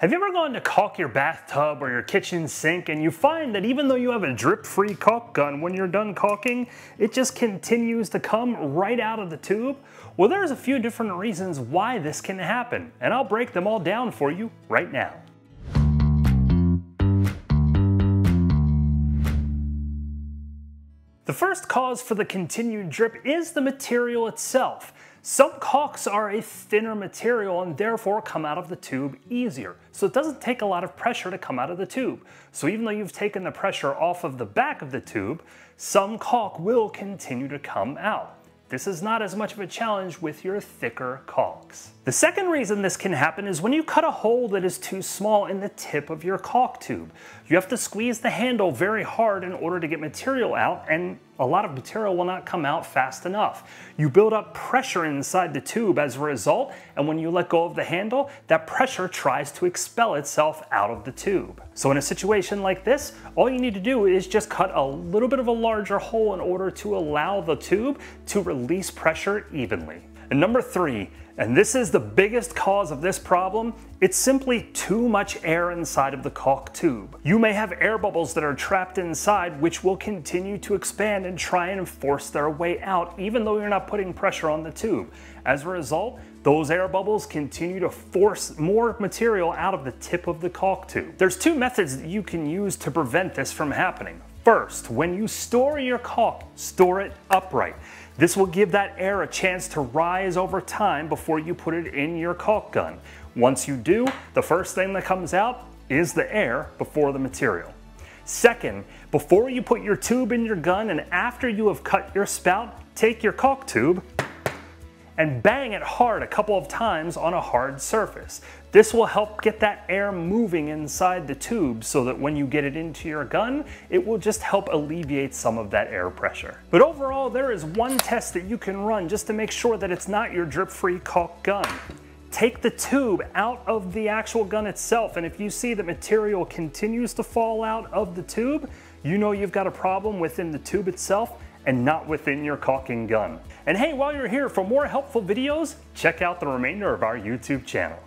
Have you ever gone to caulk your bathtub or your kitchen sink and you find that even though you have a drip-free caulk gun, when you're done caulking, it just continues to come right out of the tube? Well, there's a few different reasons why this can happen, and I'll break them all down for you right now. The first cause for the continued drip is the material itself. Some caulks are a thinner material and therefore come out of the tube easier. So it doesn't take a lot of pressure to come out of the tube. So even though you've taken the pressure off of the back of the tube, some caulk will continue to come out. This is not as much of a challenge with your thicker caulks. The second reason this can happen is when you cut a hole that is too small in the tip of your caulk tube. You have to squeeze the handle very hard in order to get material out, and a lot of material will not come out fast enough. You build up pressure inside the tube as a result, and when you let go of the handle, that pressure tries to expel itself out of the tube. So in a situation like this, all you need to do is just cut a little bit of a larger hole in order to allow the tube to release pressure evenly. And number 3, and this is the biggest cause of this problem, it's simply too much air inside of the caulk tube. You may have air bubbles that are trapped inside, which will continue to expand and try and force their way out even though you're not putting pressure on the tube. As a result, those air bubbles continue to force more material out of the tip of the caulk tube. There's 2 methods that you can use to prevent this from happening. First, when you store your caulk, store it upright. This will give that air a chance to rise over time before you put it in your caulk gun. Once you do, the first thing that comes out is the air before the material. Second, before you put your tube in your gun and after you have cut your spout, take your caulk tube and bang it hard a couple of times on a hard surface. This will help get that air moving inside the tube so that when you get it into your gun, it will just help alleviate some of that air pressure. But overall, there is one test that you can run just to make sure that it's not your drip-free caulk gun. Take the tube out of the actual gun itself, and if you see that material continues to fall out of the tube, you know you've got a problem within the tube itself and not within your caulking gun. And hey, while you're here, for more helpful videos, check out the remainder of our YouTube channel.